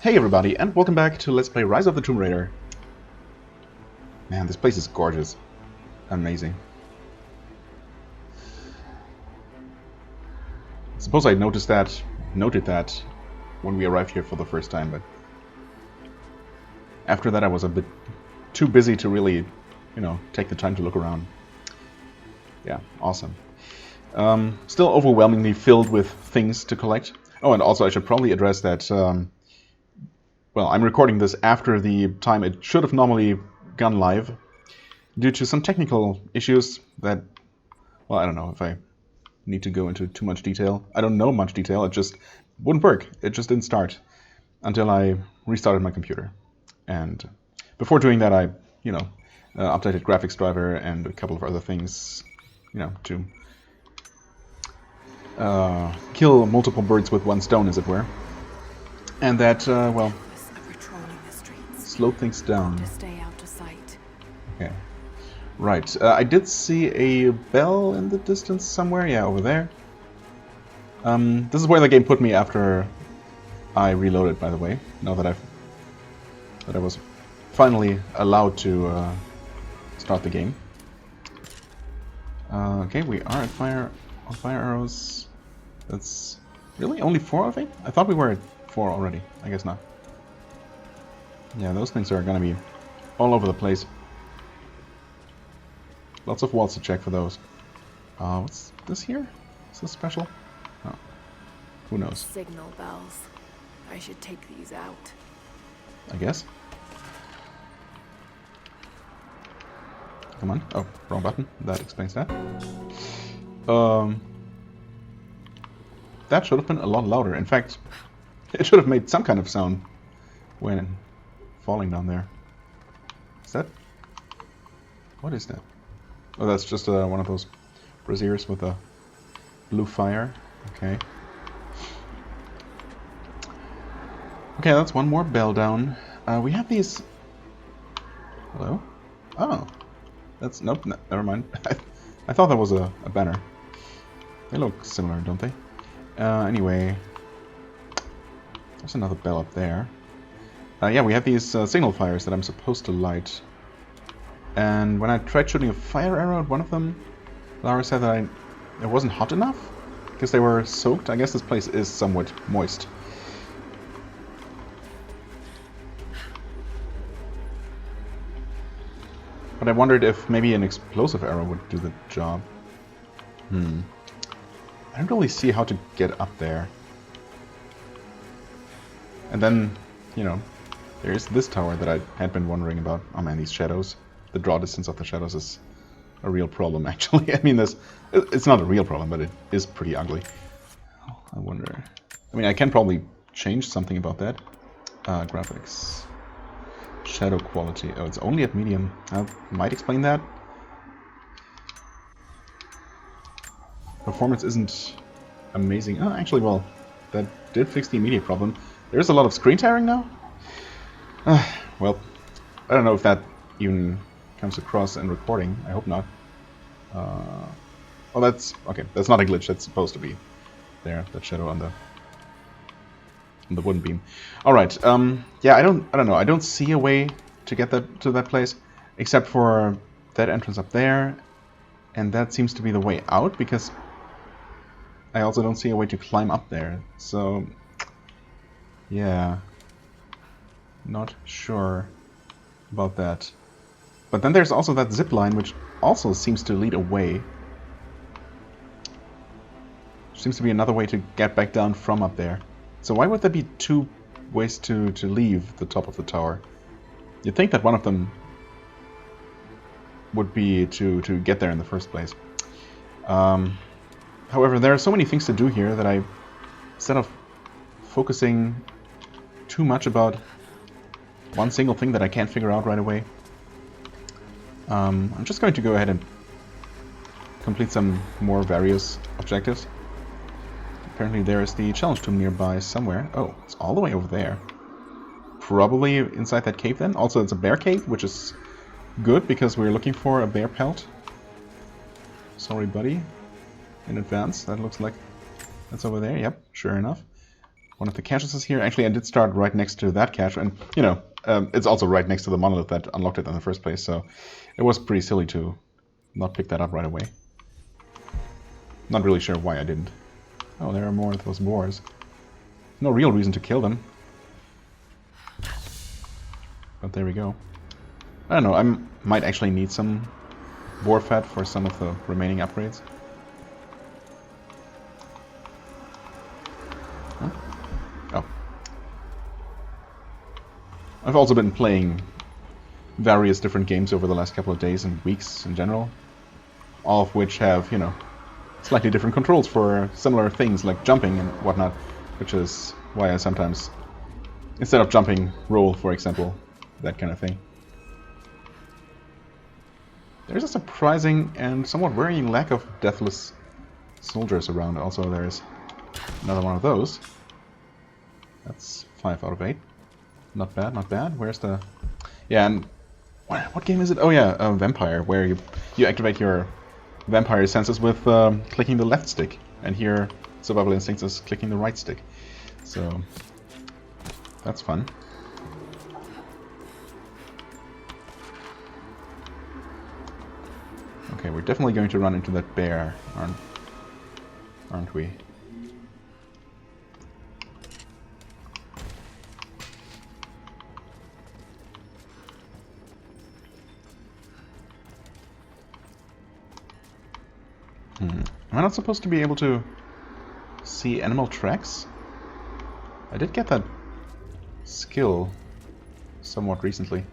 Hey everybody, and welcome back to Let's Play Rise of the Tomb Raider. Man, this place is gorgeous. Amazing. I suppose I noted that when we arrived here for the first time, but after that I was a bit too busy to really, take the time to look around. Yeah, awesome. Still overwhelmingly filled with things to collect. Oh, and also I should probably address that, well, I'm recording this after the time it should have normally gone live, due to some technical issues that, well, I don't know if I need to go into too much detail. I don't know much detail, it just wouldn't work. It just didn't start until I restarted my computer. And before doing that, I, updated graphics driver and a couple of other things, to kill multiple birds with one stone, as it were. And that, well, slowed things down. Okay. Right. I did see a bell in the distance somewhere. Yeah, over there. This is where the game put me after I reloaded, by the way. Now that I was finally allowed to start the game. Okay, we are at fire arrows. That's really only 4, I think? I thought we were at 4 already. I guess not. Yeah, those things are gonna be all over the place. Lots of walls to check for those. What's this here? Is this special? Oh, who knows? Signal bells. I should take these out. I guess. Come on. Oh, wrong button. That explains that. That should have been a lot louder. In fact, it should have made some kind of sound when falling down there. Is that? What is that? Oh, that's just one of those braziers with a blue fire. Okay. Okay, that's one more bell down. We have these... Hello? Oh. That's... Nope, never mind. I thought that was a banner. They look similar, don't they? Anyway. There's another bell up there. Yeah, we have these signal fires that I'm supposed to light. And when I tried shooting a fire arrow at one of them, Lara said that it wasn't hot enough because they were soaked. I guess this place is somewhat moist. But I wondered if maybe an explosive arrow would do the job. I don't really see how to get up there. And then, there's this tower that I had been wondering about. Oh man, these shadows. The draw distance of the shadows is a real problem, actually. I mean, it's not a real problem, but it is pretty ugly. I wonder... I mean, I can probably change something about that. Graphics. Shadow quality. Oh, it's only at medium. I might explain that. Performance isn't amazing. Oh, actually, well, that did fix the immediate problem. There's a lot of screen tearing now. Well, I don't know if that even comes across in recording. I hope not. Well, that's okay. That's not a glitch. That's supposed to be there. That shadow on the wooden beam. All right. Yeah, I don't know. I don't see a way to get to that place, except for that entrance up there, and that seems to be the way out because I also don't see a way to climb up there. So, yeah. Not sure about that. But then there's also that zip line, which also seems to lead away. Seems to be another way to get back down from up there. So why would there be 2 ways to leave the top of the tower? You'd think that one of them would be to get there in the first place. However, there are so many things to do here that instead of focusing too much about one single thing that I can't figure out right away, I'm just going to go ahead and complete some more various objectives. Apparently there is the challenge tomb nearby somewhere. Oh, it's all the way over there. Probably inside that cave then. Also, it's a bear cave, which is good because we're looking for a bear pelt. Sorry, buddy. In advance. That looks like that's over there. Yep, sure enough. one of the caches is here. Actually, I did start right next to that cache, and you know, it's also right next to the monolith that unlocked it in the first place, so it was pretty silly to not pick that up right away. Not really sure why I didn't. Oh, there are more of those boars. No real reason to kill them. But there we go. I don't know, I might actually need some boar fat for some of the remaining upgrades. Huh? Oh. I've also been playing various different games over the last couple of days and weeks in general. All of which have, you know, slightly different controls for similar things like jumping and whatnot. Which is why I sometimes, instead of jumping, roll, for example. That kind of thing. There's a surprising and somewhat worrying lack of deathless soldiers around. Also, there's another one of those. That's 5 out of 8. Not bad, not bad. Where's the... Yeah, and... What game is it? Oh yeah, Vampire, where you activate your vampire senses with clicking the left stick. And here, Survival Instincts is clicking the right stick. So... that's fun. Okay, we're definitely going to run into that bear, aren't we? Am I not supposed to be able to see animal tracks? I did get that skill somewhat recently.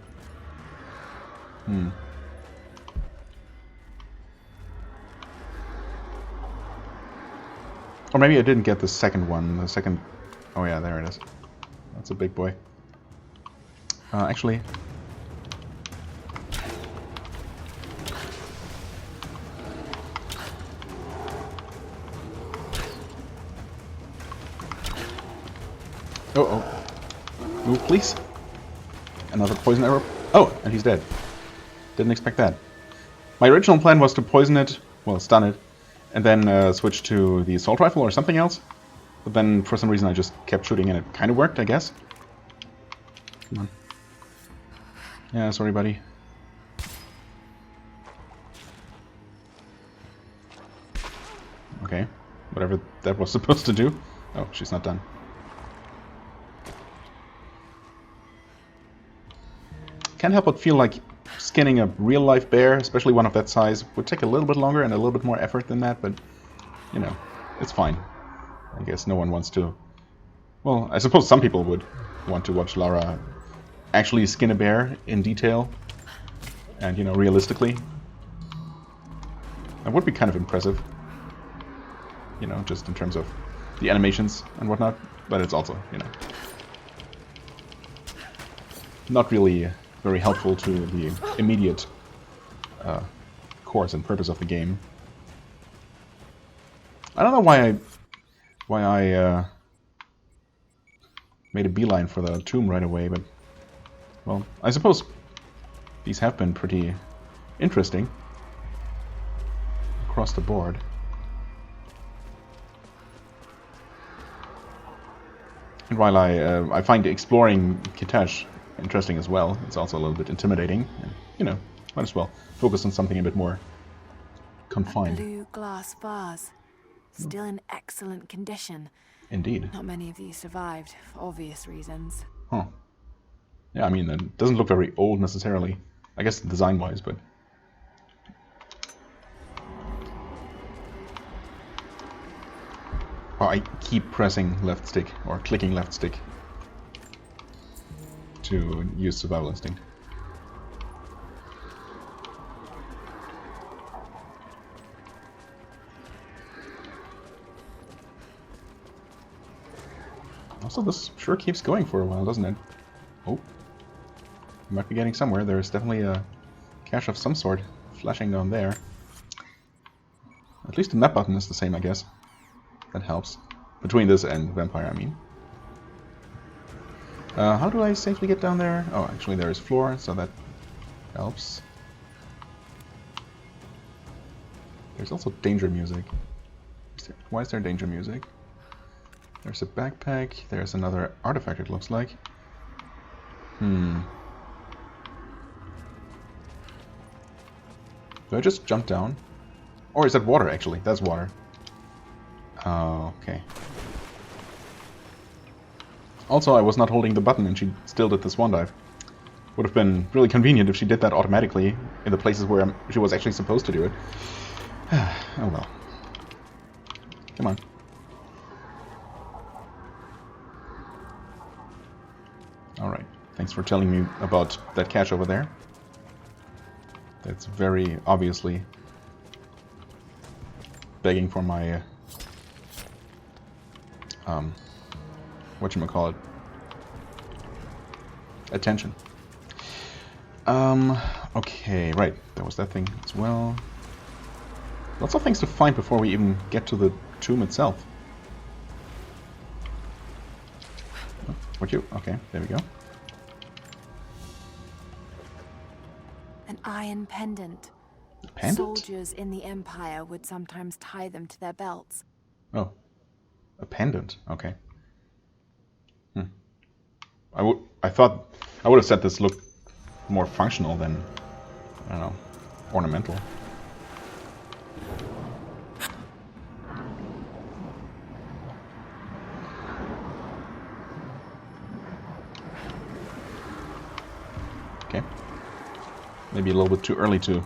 Or maybe I didn't get the second one. The second... Oh yeah, there it is. That's a big boy. Actually... Oh. Move, please. Another poison arrow. Oh, and he's dead. Didn't expect that. My original plan was to poison it, well, stun it, and then switch to the assault rifle or something else. But then, for some reason, I just kept shooting and it kind of worked, I guess. Come on. Yeah, sorry, buddy. Okay. Whatever that was supposed to do. Oh, she's not done. Can't help but feel like skinning a real-life bear, especially one of that size, would take a little bit longer and a little bit more effort than that, but, you know, it's fine. I guess no one wants to... Well, I suppose some people would want to watch Lara actually skin a bear in detail and, you know, realistically. That would be kind of impressive. You know, just in terms of the animations and whatnot, but it's also, you know, not really very helpful to the immediate course and purpose of the game. I don't know why I made a beeline for the tomb right away, but well, I suppose these have been pretty interesting across the board. And while I find exploring Kitesh interesting as well, it's also a little bit intimidating. And, you know, might as well focus on something a bit more confined. A blue glass vase, still in excellent condition. Indeed. Not many of these survived, for obvious reasons. Huh. Yeah, I mean, it doesn't look very old necessarily. I guess design-wise, but... Oh, I keep pressing left stick, or clicking left stick, to use Survival Instinct. Also, this sure keeps going for a while, doesn't it? Oh. We might be getting somewhere. There's definitely a cache of some sort flashing down there. At least the map button is the same, I guess. That helps. Between this and Vampire, I mean. How do I safely get down there? Oh, actually there is floor, so that helps. There's also danger music. Why is there danger music? There's a backpack. There's another artifact, it looks like. Do I just jump down? Or is that water, actually? That's water. Oh, okay. Also, I was not holding the button and she still did the swan dive. Would have been really convenient if she did that automatically in the places where she was actually supposed to do it. Oh well. Come on. Alright. Thanks for telling me about that cache over there. That's very obviously begging for my whatchamacallit, attention. Okay, right, there was that thing as well. Lots of things to find before we even get to the tomb itself. Oh, would you? Okay, there we go. An iron pendant. Pendant? Soldiers in the Empire would sometimes tie them to their belts. Oh, a pendant. Okay. I thought I would have said this looked more functional than, I don't know, ornamental. Okay. Maybe a little bit too early to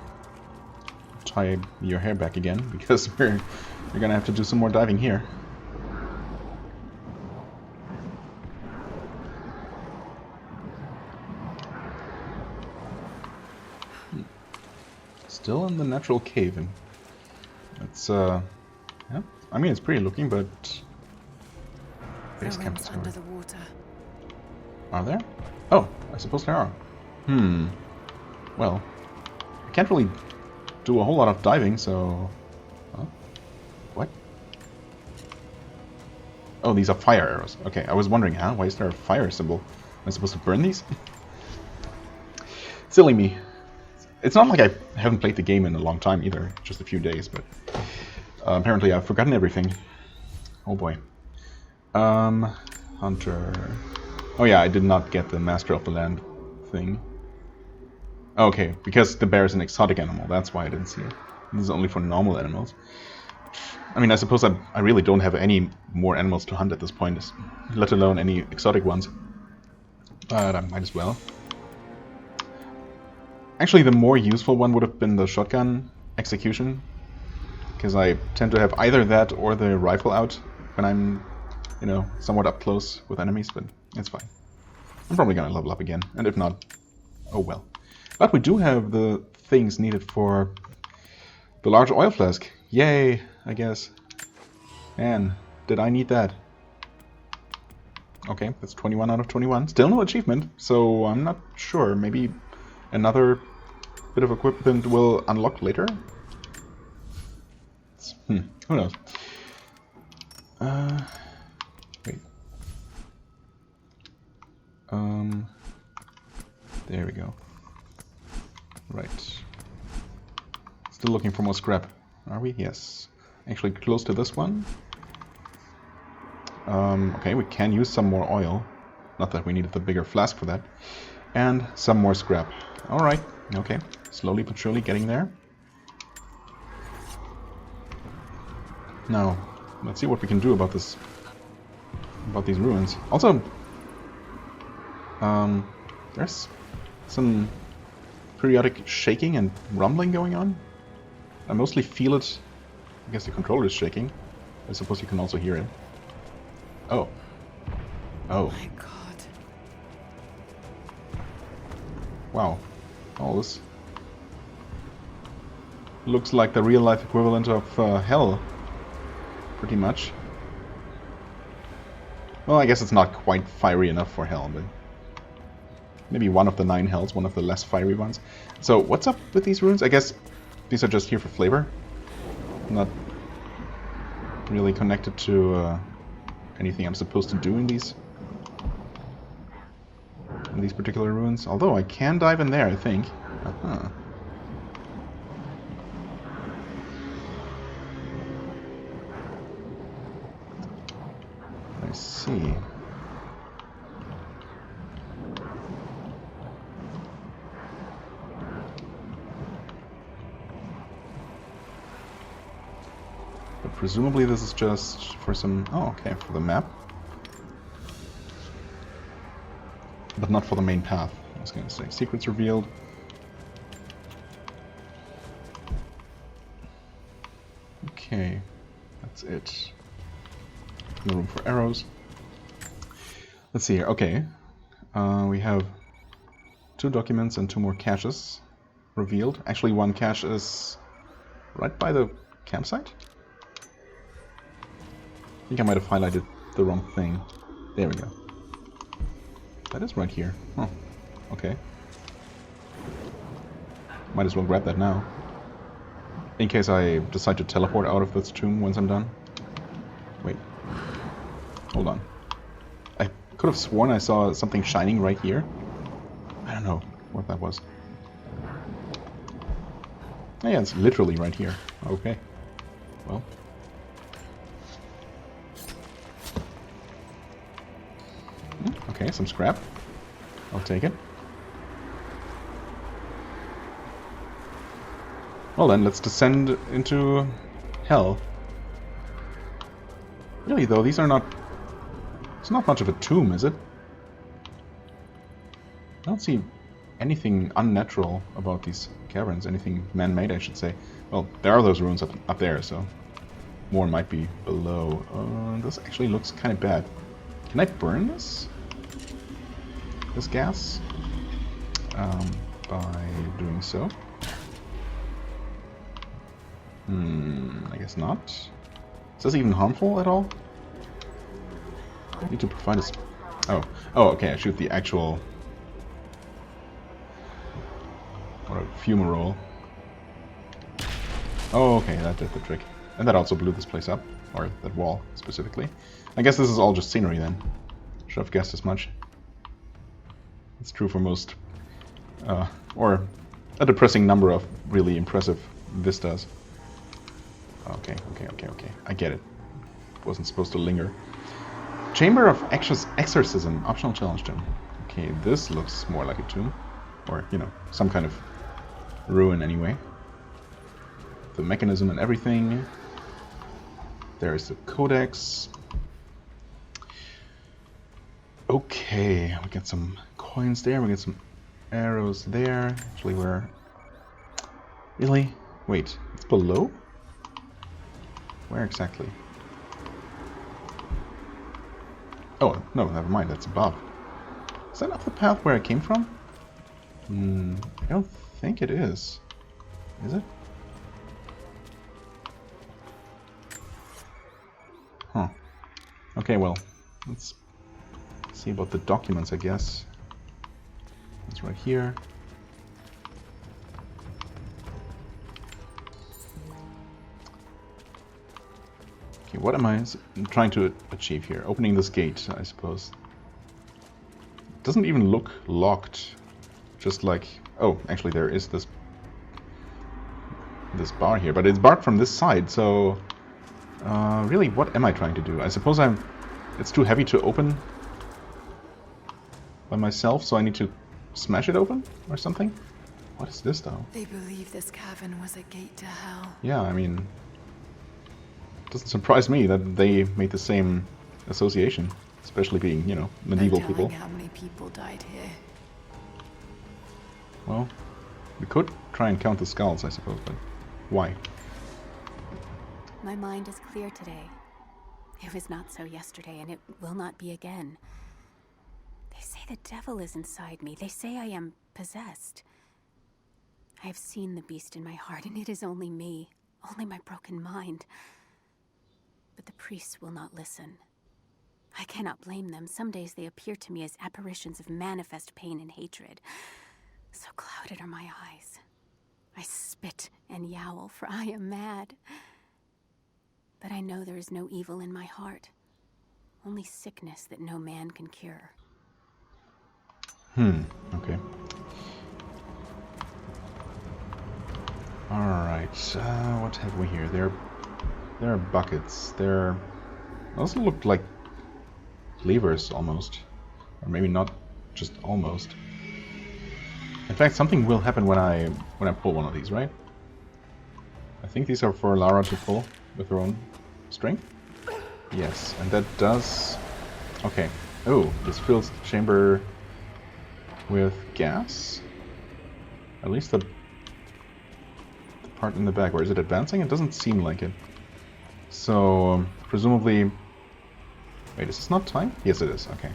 tie your hair back again, because we're gonna have to do some more diving here. Still in the natural cave. It's yeah, I mean it's pretty looking, but base camp is under the water. Are there? Oh, I suppose there are. Well, I can't really do a whole lot of diving, so... Huh? What? Oh, these are fire arrows. Okay, I was wondering, why is there a fire symbol? Am I supposed to burn these? Silly me. It's not like I haven't played the game in a long time either, just a few days, but... apparently I've forgotten everything. Oh boy. Hunter... Oh yeah, I did not get the Master of the Land thing. Okay, because the bear is an exotic animal, that's why I didn't see it. This is only for normal animals. I mean, I suppose I really don't have any more animals to hunt at this point, let alone any exotic ones. But I might as well. Actually, the more useful one would have been the shotgun execution, because I tend to have either that or the rifle out when I'm, you know, somewhat up close with enemies, but it's fine. I'm probably gonna level up again, and if not, oh well. But we do have the things needed for the large oil flask. Yay, I guess. Man, did I need that? Okay, that's 21 out of 21. Still no achievement, so I'm not sure. Maybe another bit of equipment will unlock later? Who knows? Wait. There we go. Right. Still looking for more scrap. Are we? Yes. Actually close to this one. Okay, we can use some more oil. Not that we needed the bigger flask for that. And some more scrap. Alright, okay. Slowly but surely getting there. Now, let's see what we can do about this. About these ruins. Also, there's some periodic shaking and rumbling going on. I mostly feel it. I guess the controller is shaking. I suppose you can also hear it. Oh. Oh. My God. Wow. All this looks like the real-life equivalent of hell. Pretty much. Well, I guess it's not quite fiery enough for hell, but maybe one of the 9 hells, one of the less fiery ones. So, what's up with these runes? I guess these are just here for flavor. Not really connected to anything I'm supposed to do in these particular ruins. Although I can dive in there, I think. Uh-huh. see. But presumably this is just for some... Oh, okay, for the map. But not for the main path. I was going to say. Secrets revealed. Okay, that's it. No room for arrows. Let's see here. Okay, we have 2 documents and 2 more caches revealed. Actually, one cache is right by the campsite. I think I might have highlighted the wrong thing. There we go. That is right here. Oh, okay. Might as well grab that now. In case I decide to teleport out of this tomb once I'm done. Wait. Hold on. I could have sworn I saw something shining right here. I don't know what that was. Oh, yeah, it's literally right here. Okay. Well. Okay, some scrap. I'll take it. Well then, let's descend into hell. Really though, these are not... It's not much of a tomb, is it? I don't see anything unnatural about these caverns. Anything man-made, I should say. Well, there are those ruins up there, so... More might be below. This actually looks kind of bad. Can I burn this? This gas? By doing so. I guess not. Is this even harmful at all? I need to provide us. Oh, okay. I shoot the actual. What a fumarole. Oh, okay. That did the trick, and that also blew this place up, or that wall specifically. I guess this is all just scenery then. Should have guessed as much. It's true for most, or a depressing number of really impressive vistas. Okay. I get it. Wasn't supposed to linger. Chamber of Exorcism. Optional challenge tomb. Okay, this looks more like a tomb. Or, you know, some kind of ruin anyway. The mechanism and everything. There's the codex. Okay, we get some coins there. We get some arrows there. Actually, we're... Really? Wait, it's below? Where exactly? Oh, no, never mind, that's above. Is that not the path where I came from? I don't think it is. Is it? Huh. Okay, well, let's see about the documents, I guess. It's right here. Okay, what am I trying to achieve here? Opening this gate, I suppose. It doesn't even look locked. Just like... Oh, actually there is this bar here, but it's barred from this side, so... really, what am I trying to do? I suppose it's too heavy to open by myself, so I need to smash it open or something? What is this, though? They believe this cavern was a gate to hell. Yeah, I mean... It doesn't surprise me that they made the same association, especially being, you know, medieval people. How many people died here? Well, we could try and count the skulls, I suppose, but why? My mind is clear today. It was not so yesterday, and it will not be again. They say the devil is inside me. They say I am possessed. I have seen the beast in my heart, and it is only me, only my broken mind. But the priests will not listen. I cannot blame them. Some days they appear to me as apparitions of manifest pain and hatred. So clouded are my eyes. I spit and yowl, for I am mad. But I know there is no evil in my heart. Only sickness that no man can cure. Okay. Alright, what have we here? There are buckets. There also look like levers almost. Or maybe not just almost. In fact, something will happen when I pull one of these, right? I think these are for Lara to pull with her own strength. Yes, and that does... Okay. Oh, this fills the chamber with gas? At least the part in the back. Or is it advancing? It doesn't seem like it. So, presumably... Wait, is this not time? Yes, it is. Okay.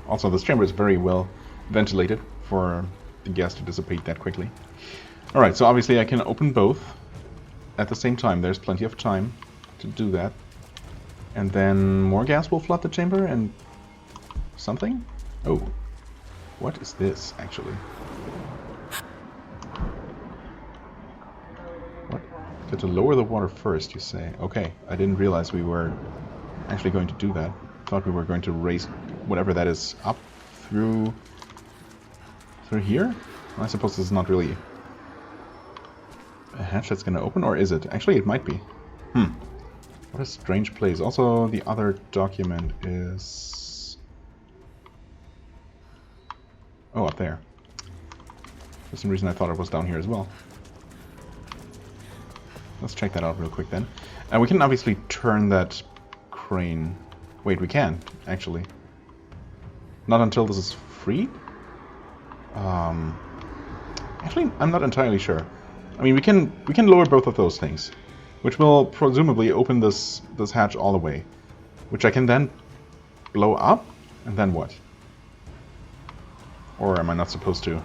Also, this chamber is very well ventilated for the gas to dissipate that quickly. Alright, so obviously I can open both at the same time. There's plenty of time to do that. And then more gas will flood the chamber and... something? Oh. What is this, actually? What? Got to lower the water first, you say? Okay, I didn't realize we were actually going to do that. Thought we were going to raise whatever that is up through here? I suppose this is not really a hatch that's gonna open, or is it? Actually, it might be. What a strange place. Also, the other document is... Oh, up there. For some reason I thought it was down here as well. Let's check that out real quick then. And we can obviously turn that crane... Wait, we can, actually. Not until this is free? Actually, I'm not entirely sure. I mean, we can lower both of those things, which will presumably open this hatch all the way, which I can then blow up, and then what? Or am I not supposed to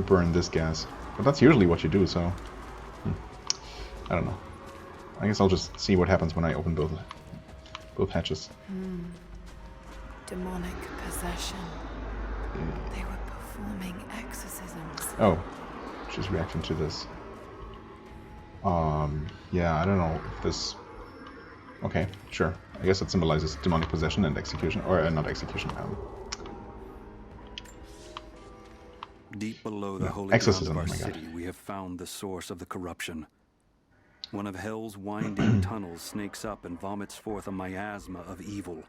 burn this gas? But that's usually what you do, so I don't know. I guess I'll just see what happens when I open both hatches. Demonic possession. They were performing exorcisms. Oh, she's reacting to this. Yeah, I don't know if this... Okay, sure. I guess it symbolizes demonic possession and execution, or not execution. Deep below the holy ground of our city, we have found the source of the corruption. One of hell's winding tunnels snakes up and vomits forth a miasma of evil.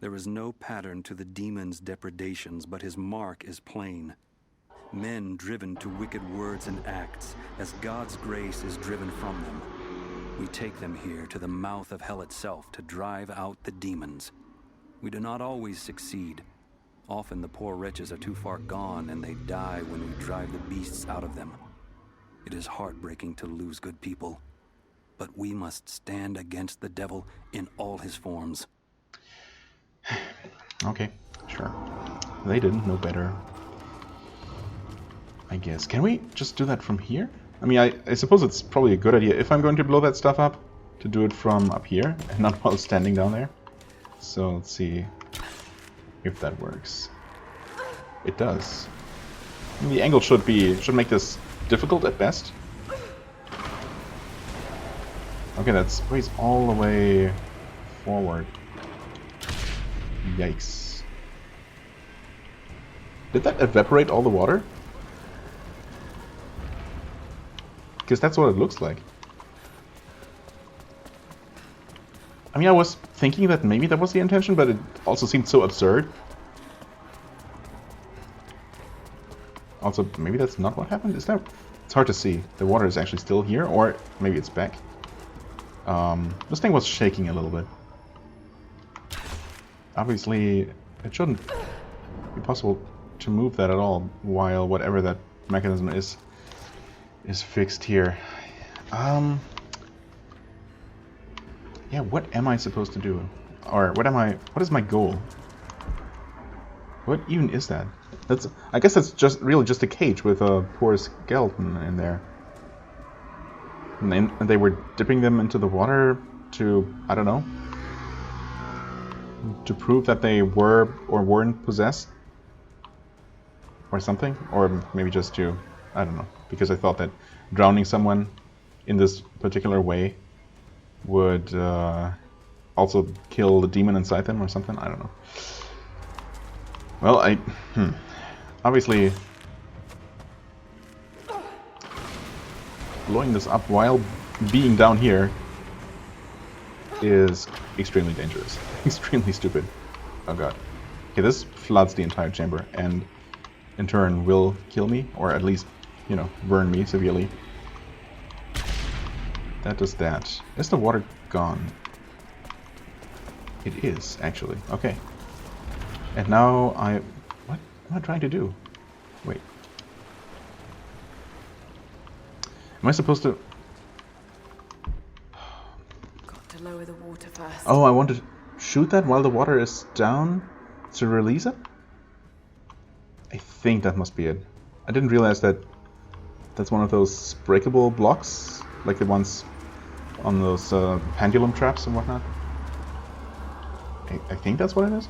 There is no pattern to the demon's depredations, but his mark is plain. Men driven to wicked words and acts, as God's grace is driven from them. We take them here to the mouth of hell itself to drive out the demons. We do not always succeed. Often the poor wretches are too far gone and they die when we drive the beasts out of them. It is heartbreaking to lose good people, but we must stand against the devil in all his forms. Okay, sure. They didn't know better, I guess. Can we just do that from here? I mean, I suppose it's probably a good idea if I'm going to blow that stuff up, to do it from up here, and not while standing down there. So, let's see if that works. It does. I mean, the angle should make this difficult at best. Okay, that's raised all the way forward. Yikes. Did that evaporate all the water? Because that's what it looks like. I mean, I was thinking that maybe that was the intention, but it also seemed so absurd. Also, maybe that's not what happened? Is that... It's hard to see. The water is actually still here, or maybe it's back. This thing was shaking a little bit. Obviously, it shouldn't be possible to move that at all while whatever that mechanism is fixed here. Yeah, what am I supposed to do? Or what is my goal? What even is that? I guess that's really just a cage with a poor skeleton in there. And they were dipping them into the water to, I don't know, to prove that they were or weren't possessed? Or something? Or maybe just to, I don't know, because I thought that drowning someone in this particular way would also kill the demon inside them or something? I don't know. Well, obviously blowing this up while being down here is extremely dangerous. Extremely stupid. Oh god. Okay, this floods the entire chamber, and in turn will kill me, or at least, you know, burn me severely. That does that. Is the water gone? It is, actually. Okay. And now what am I trying to do? Wait. Am I supposed to... Got to lower the water first. Oh, I want to shoot that while the water is down to release it? I think that must be it. I didn't realize that that's one of those breakable blocks, like the ones on those pendulum traps and whatnot. I think that's what it is.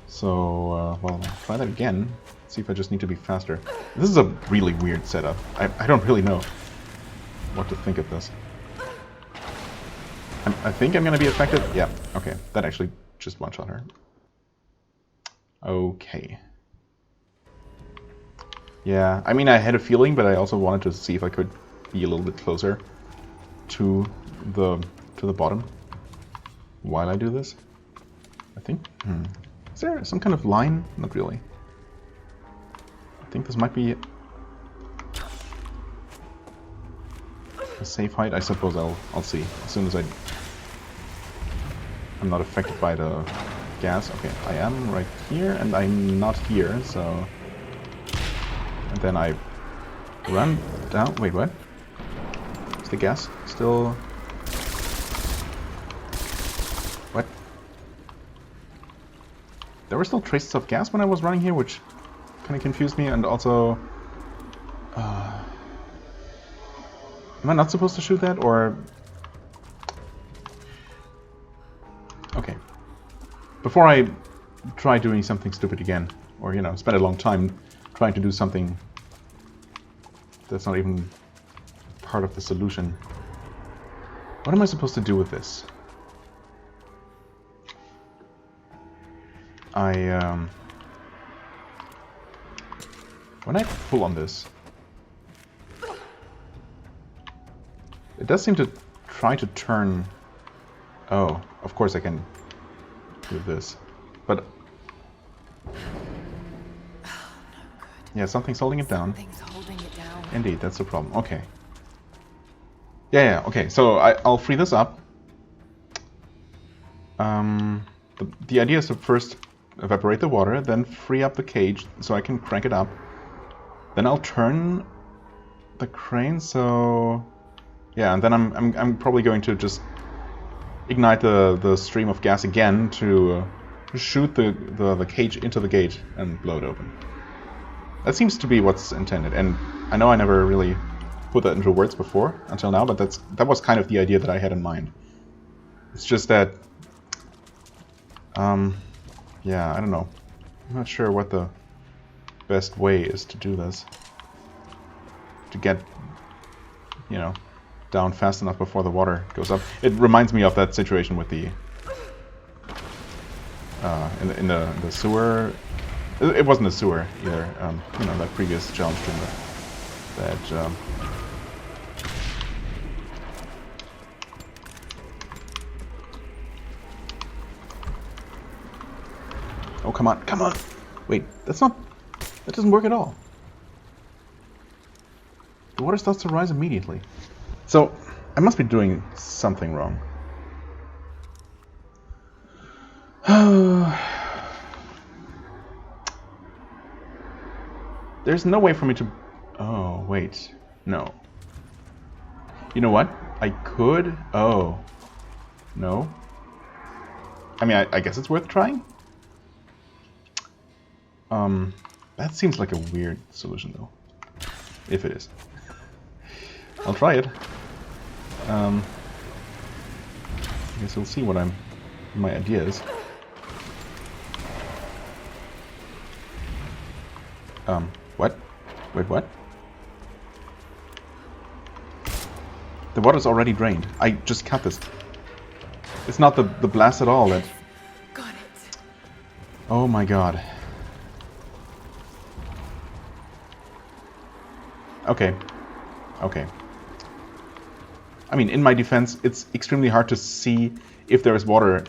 So, well, I'll try that again. See if I just need to be faster. This is a really weird setup. I don't really know what to think of this. I think I'm gonna be affected. Yeah, okay. That actually just one-shot her. Okay. Yeah, I mean, I had a feeling, but I also wanted to see if I could be a little bit closer to the bottom while I do this. I think. Is there some kind of line? Not really. I think this might be a safe height. I suppose I'll see as soon as I'm not affected by the gas. Okay, I am right here, and I'm not here, so... And then I run down... Wait, what? Is the gas still... What? There were still traces of gas when I was running here, which kind of confused me, and also... am I not supposed to shoot that, or... Okay. Before I try doing something stupid again, or, you know, spend a long time trying to do something that's not even part of the solution. What am I supposed to do with this? When I pull on this, it does seem to try to turn... Oh, of course I can do this, but... Yeah, something's holding it down. Something's holding it down. Indeed, that's the problem. Okay. Yeah, okay, so I'll free this up. The idea is to first evaporate the water, then free up the cage so I can crank it up. Then I'll turn the crane, so... Yeah, and then I'm probably going to just ignite the stream of gas again to shoot the cage into the gate and blow it open. That seems to be what's intended, and I know I never really put that into words before until now, but that was kind of the idea that I had in mind. It's just that, yeah, I don't know. I'm not sure what the best way is to do this. To get, you know, down fast enough before the water goes up. It reminds me of that situation with the in the sewer. It wasn't a sewer either. You know, that previous challenge stream that oh, come on, come on! Wait, that doesn't work at all. The water starts to rise immediately. So, I must be doing something wrong. There's no way for me to... Oh, wait. No. You know what? I could... Oh. No. I mean, I guess it's worth trying? That seems like a weird solution, though. If it is. I'll try it. I guess we'll see what my idea is. What? Wait, what? The water's already drained. I just cut this. It's not the blast at all that... Got it. Oh my god. Okay. Okay. I mean, in my defense, it's extremely hard to see if there is water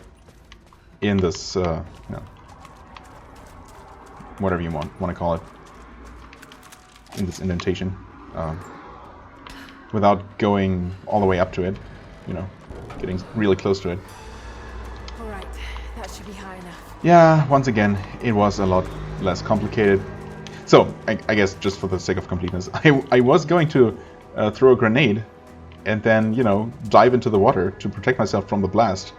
in this, whatever you want to call it, in this indentation, without going all the way up to it, getting really close to it. All right, that should be high enough. Yeah, once again, it was a lot less complicated. So, I guess just for the sake of completeness, I was going to throw a grenade and then, dive into the water to protect myself from the blast.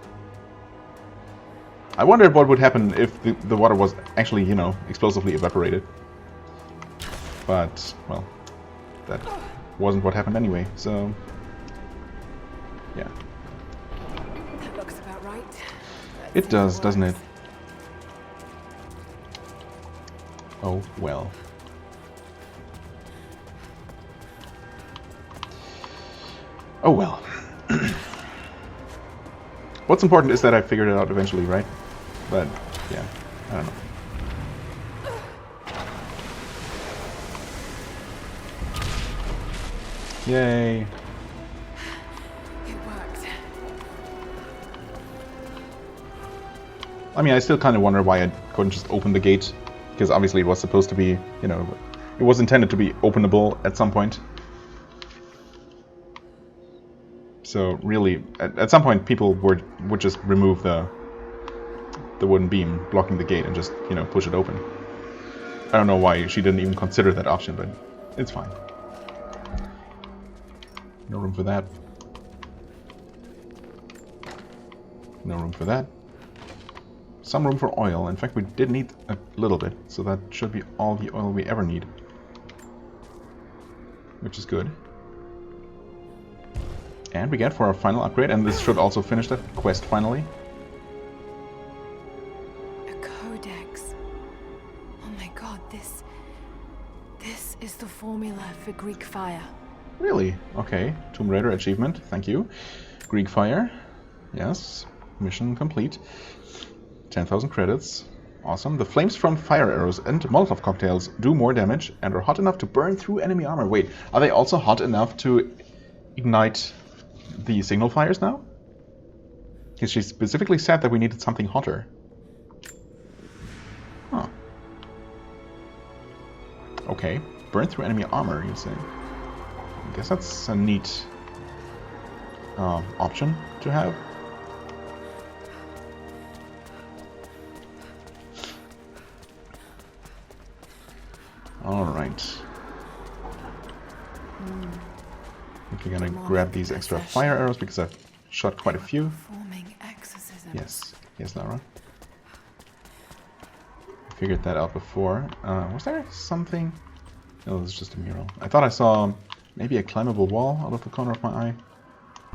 I wondered what would happen if the water was actually, explosively evaporated. But, well, that wasn't what happened anyway, so... yeah. That looks about right. It does, doesn't it? Oh, well. Oh, well. What's important is that I figured it out eventually, right? But, yeah, I don't know. Yay. It worked. I mean, I still kind of wonder why I couldn't just open the gate. Because obviously it was supposed to be, it was intended to be openable at some point. So really, at some point people would just remove the wooden beam blocking the gate and just, push it open. I don't know why she didn't even consider that option, but it's fine. No room for that. No room for that. Some room for oil. In fact, we did need a little bit, so that should be all the oil we ever need. Which is good. And we get for our final upgrade, and this should also finish that quest finally. A codex. Oh my god, this is the formula for Greek fire. Really? Okay. Tomb Raider achievement. Thank you. Greek fire. Yes. Mission complete. 10,000 credits. Awesome. The flames from fire arrows and Molotov cocktails do more damage and are hot enough to burn through enemy armor. Wait, are they also hot enough to ignite the signal fires now? Because she specifically said that we needed something hotter. Huh. Okay. Burn through enemy armor, you say. I guess that's a neat option to have. Alright. I think we're gonna grab these extra fire arrows because I've shot quite a few. Yes. Yes, Lara. I figured that out before. Was there something? No, this is just a mural. I thought I saw maybe a climbable wall out of the corner of my eye.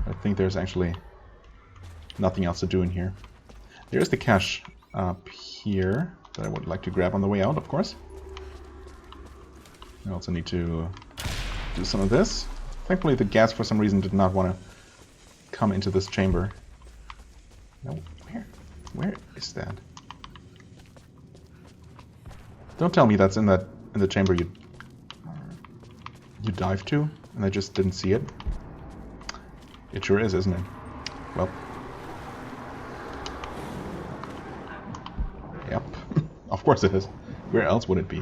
I think there's actually nothing else to do in here. There's the cache up here that I would like to grab on the way out, of course. I also need to do some of this. Thankfully the gas for some reason did not want to come into this chamber. No, where is that? Don't tell me that's in the chamber you dived to and I just didn't see it. It sure is, isn't it? Well. Yep. Of course it is. Where else would it be?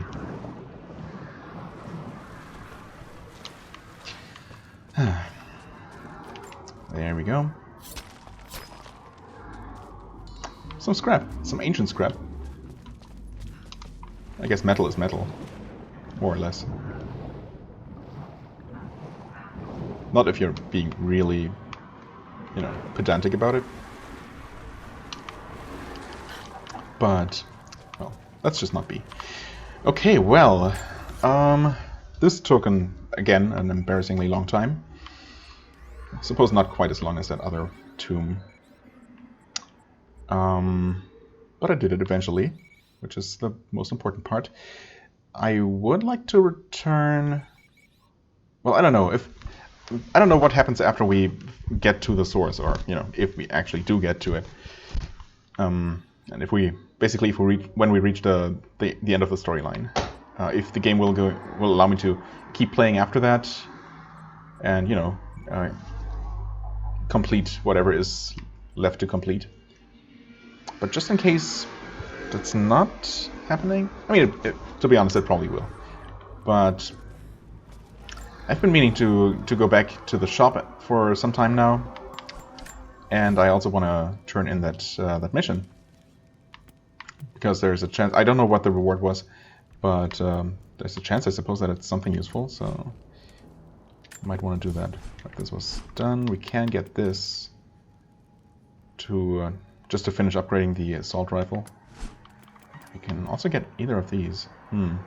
There we go. Some scrap. Some ancient scrap. I guess metal is metal. More or less. Not if you're being really, pedantic about it. But, well, let's just not be. Okay, well, this took, again, an embarrassingly long time. I suppose not quite as long as that other tomb. But I did it eventually, which is the most important part. I would like to return... Well, I don't know what happens after we get to the source, or, if we actually do get to it. And when we reach the end of the storyline. If the game will allow me to keep playing after that, and complete whatever is left to complete. But just in case that's not happening, I mean, to be honest, it probably will. But I've been meaning to go back to the shop for some time now, and I also want to turn in that mission, because there's a chance. I don't know what the reward was, but there's a chance, I suppose, that it's something useful. So I might want to do that. Like, this was done. We can get this to just to finish upgrading the assault rifle. We can also get either of these. Can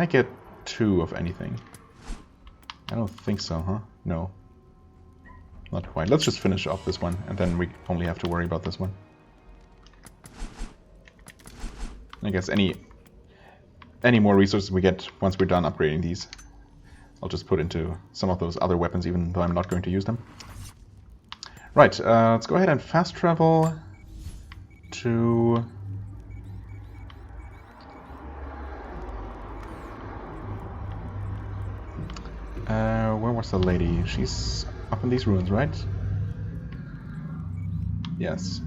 I get 2 of anything? I don't think so, huh? No. Not quite. Let's just finish off this one, and then we only have to worry about this one. I guess any more resources we get once we're done upgrading these, I'll just put into some of those other weapons, even though I'm not going to use them. Right, let's go ahead and fast travel to... where was the lady? She's up in these ruins, right? Yes.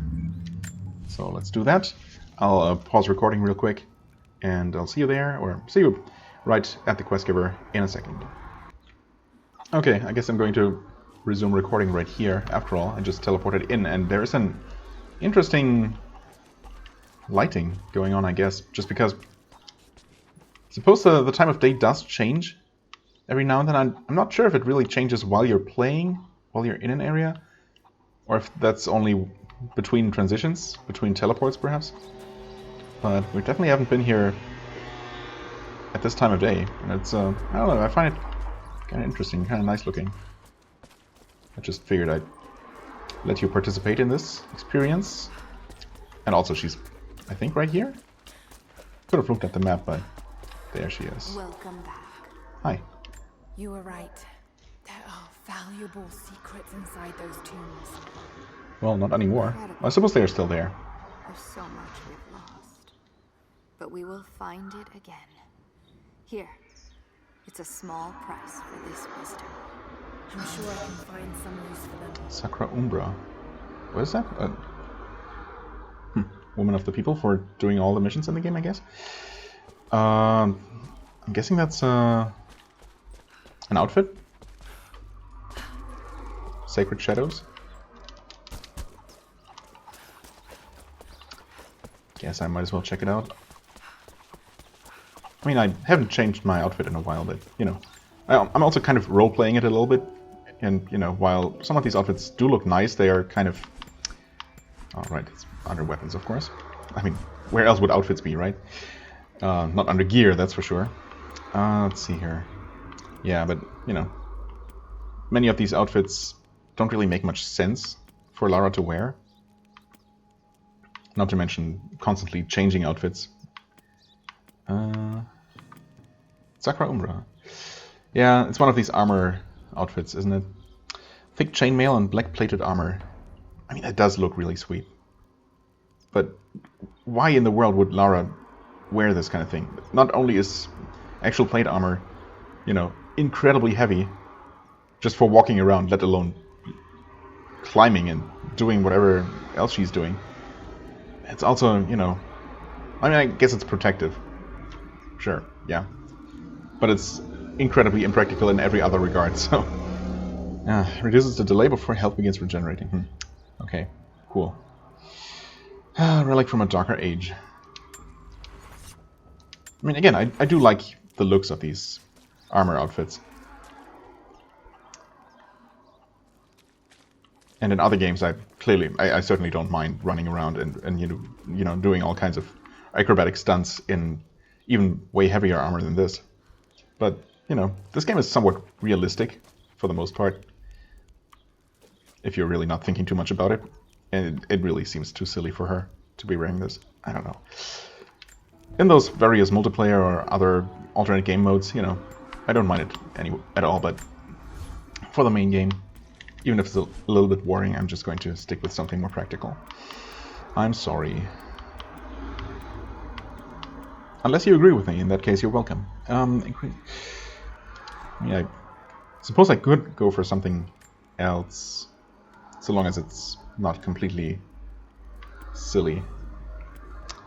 So let's do that. I'll pause recording real quick, and I'll see you there, or see you right at the quest giver in a second. Okay, I guess I'm going to resume recording right here. After all, I just teleported in, and there is an interesting lighting going on, I guess, just because suppose the time of day does change every now and then. I'm not sure if it really changes while you're playing, while you're in an area, or if that's only between transitions, between teleports perhaps. But we definitely haven't been here at this time of day, and it's, I don't know, I find it kind of interesting, kind of nice looking. I just figured I'd let you participate in this experience. And also she's, I think, right here? Could have looked at the map, but there she is. Welcome back. Hi. You were right. There are valuable secrets inside those tombs. Well, not anymore. I suppose they are still there. There's so much we've lost. But we will find it again. Here. It's a small price for this wisdom. I'm sure I can find some use for them. SACRA UMBRA. What is that? Woman of the people for doing all the missions in the game, I guess. I'm guessing that's an outfit. Sacred Shadows. Guess I might as well check it out. I mean, I haven't changed my outfit in a while, but, you know, I'm also kind of role-playing it a little bit. And, you know, while some of these outfits do look nice, they are kind of... Oh, right, it's under weapons, of course. I mean, where else would outfits be, right? Not under gear, that's for sure. Let's see here. Yeah, but, you know, many of these outfits don't really make much sense for Lara to wear. Not to mention constantly changing outfits. SACRA UMBRA. Yeah, it's one of these armor outfits, isn't it? Thick chainmail and black-plated armor. I mean, that does look really sweet. But why in the world would Lara wear this kind of thing? Not only is actual plate armor, you know, incredibly heavy just for walking around, let alone climbing and doing whatever else she's doing. It's also, you know, I mean, I guess it's protective. Sure, yeah. But it's incredibly impractical in every other regard, so... reduces the delay before health begins regenerating. Okay, cool. Relic from a darker age. I mean, again, I do like the looks of these armor outfits. And in other games, I certainly don't mind running around and you know doing all kinds of acrobatic stunts in even way heavier armor than this. But, you know, this game is somewhat realistic for the most part. If you're really not thinking too much about it. And it really seems too silly for her to be wearing this. I don't know. In those various multiplayer or other alternate game modes, you know, I don't mind it at all, but for the main game, even if it's a little bit boring, I'm just going to stick with something more practical. I'm sorry. Unless you agree with me, in that case, you're welcome. Yeah, I suppose I could go for something else, so long as it's not completely silly.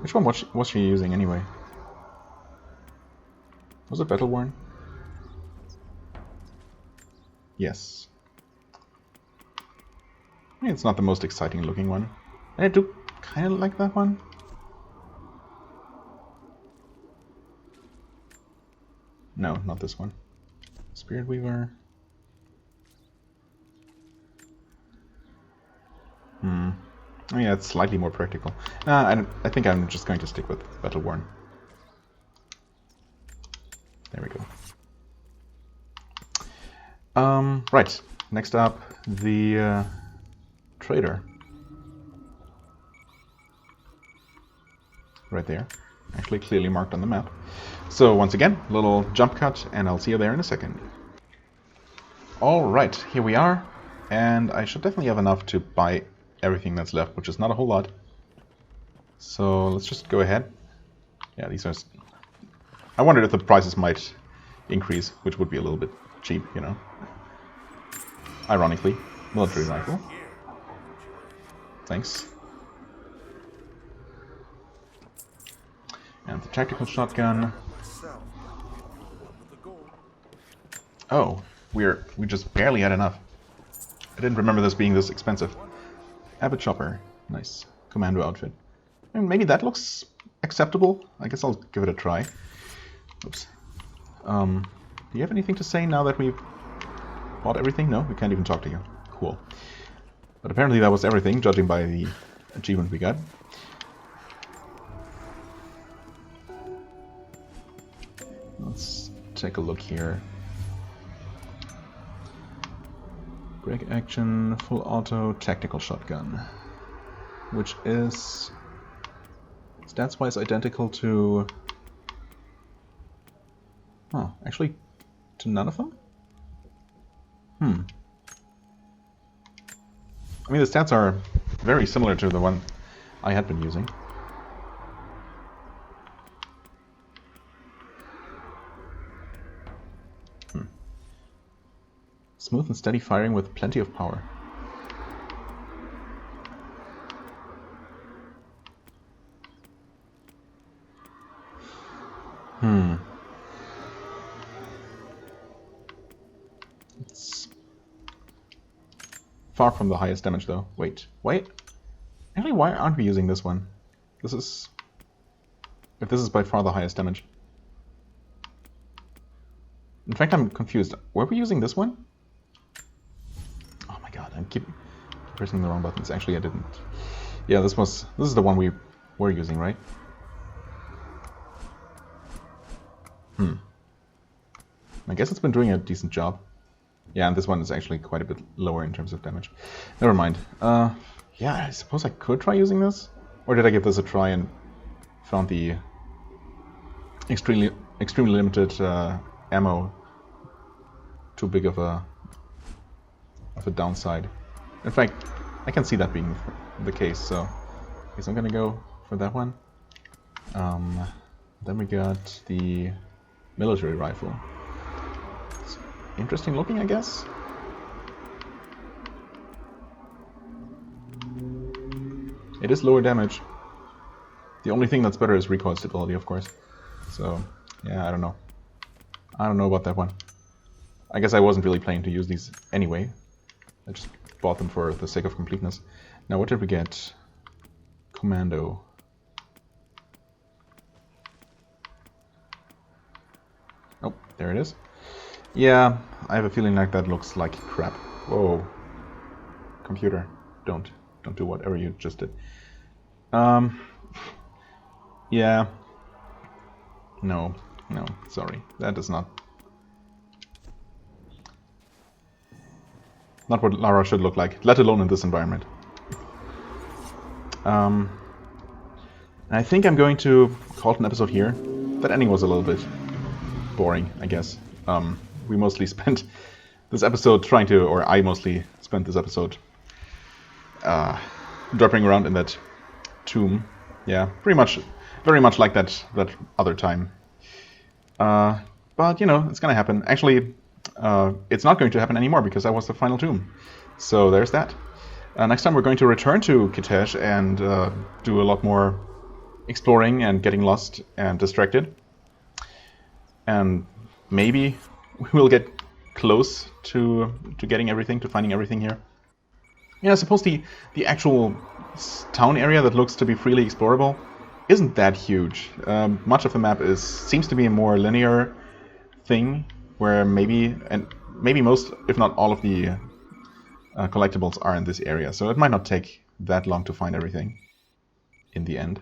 Which one was she using anyway? Was it Battle Worn? Yes. I mean, it's not the most exciting looking one. And I do kind of like that one. No, not this one. Spirit Weaver. Oh yeah, it's slightly more practical. I think I'm just going to stick with Battle Worn. There we go. Right. Next up, the trader. Right there. Actually clearly marked on the map. So once again, little jump cut, and I'll see you there in a second. Alright, here we are. And I should definitely have enough to buy everything that's left, which is not a whole lot. So let's just go ahead. Yeah, these are... I wondered if the prices might increase, which would be a little bit cheap, you know. Ironically. Military rifle. Thanks. And the tactical shotgun. Oh, we just barely had enough. I didn't remember this being this expensive. Abbot Chopper. Nice. Commando outfit. I mean, maybe that looks acceptable. I guess I'll give it a try. Oops. Do you have anything to say now that we've bought everything? No, we can't even talk to you. Cool. But apparently that was everything, judging by the achievement we got. Let's take a look here. Break action, full auto, tactical shotgun. Which is stats-wise identical to... Oh, actually to none of them? I mean, the stats are very similar to the one I had been using. Smooth and steady firing with plenty of power. It's far from the highest damage though. Wait. Actually, why aren't we using this one? This is... If this is by far the highest damage. In fact, I'm confused. Were we using this one? Oh my god, I keep pressing the wrong buttons. Actually, I didn't. Yeah, this is the one we were using, right? I guess it's been doing a decent job. Yeah, and this one is actually quite a bit lower in terms of damage. Never mind. Yeah, I suppose I could try using this? Or did I give this a try and found the extremely limited ammo too big of a downside? In fact, I can see that being the case, so I guess I'm gonna go for that one. Then we got the military rifle. It's interesting looking, I guess. It is lower damage. The only thing that's better is recoil stability, of course. So, yeah, I don't know. I don't know about that one. I guess I wasn't really planning to use these anyway. I just bought them for the sake of completeness. Now, what did we get? Commando. Oh, there it is. Yeah, I have a feeling like that looks like crap. Whoa. Computer, don't do whatever you just did. Yeah. No, sorry. That is not what Lara should look like, let alone in this environment. I think I'm going to call it an episode here. That ending was a little bit boring, I guess. We mostly spent this episode trying to, or I mostly spent this episode dropping around in that tomb. Yeah, pretty much, very much like that other time. But, you know, it's gonna happen. Actually, it's not going to happen anymore because that was the final tomb. So there's that. Next time we're going to return to Kitesh and do a lot more exploring and getting lost and distracted. And maybe we'll get close to getting everything, to finding everything here. Yeah, I suppose the actual town area that looks to be freely explorable isn't that huge. Much of the map seems to be a more linear thing, where maybe most, if not all of the collectibles are in this area. So it might not take that long to find everything in the end.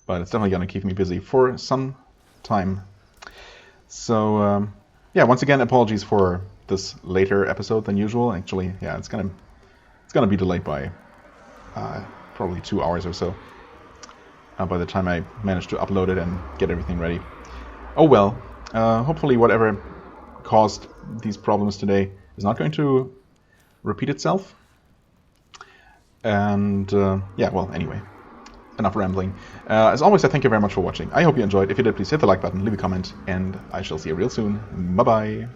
But it's definitely going to keep me busy for some time. So, yeah, once again, apologies for this later episode than usual. Actually, yeah, it's gonna be delayed by probably 2 hours or so by the time I manage to upload it and get everything ready. Oh well, hopefully whatever caused these problems today is not going to repeat itself. And yeah, well, anyway, enough rambling. As always, I thank you very much for watching. I hope you enjoyed. If you did, please hit the like button, leave a comment, and I shall see you real soon. Bye-bye.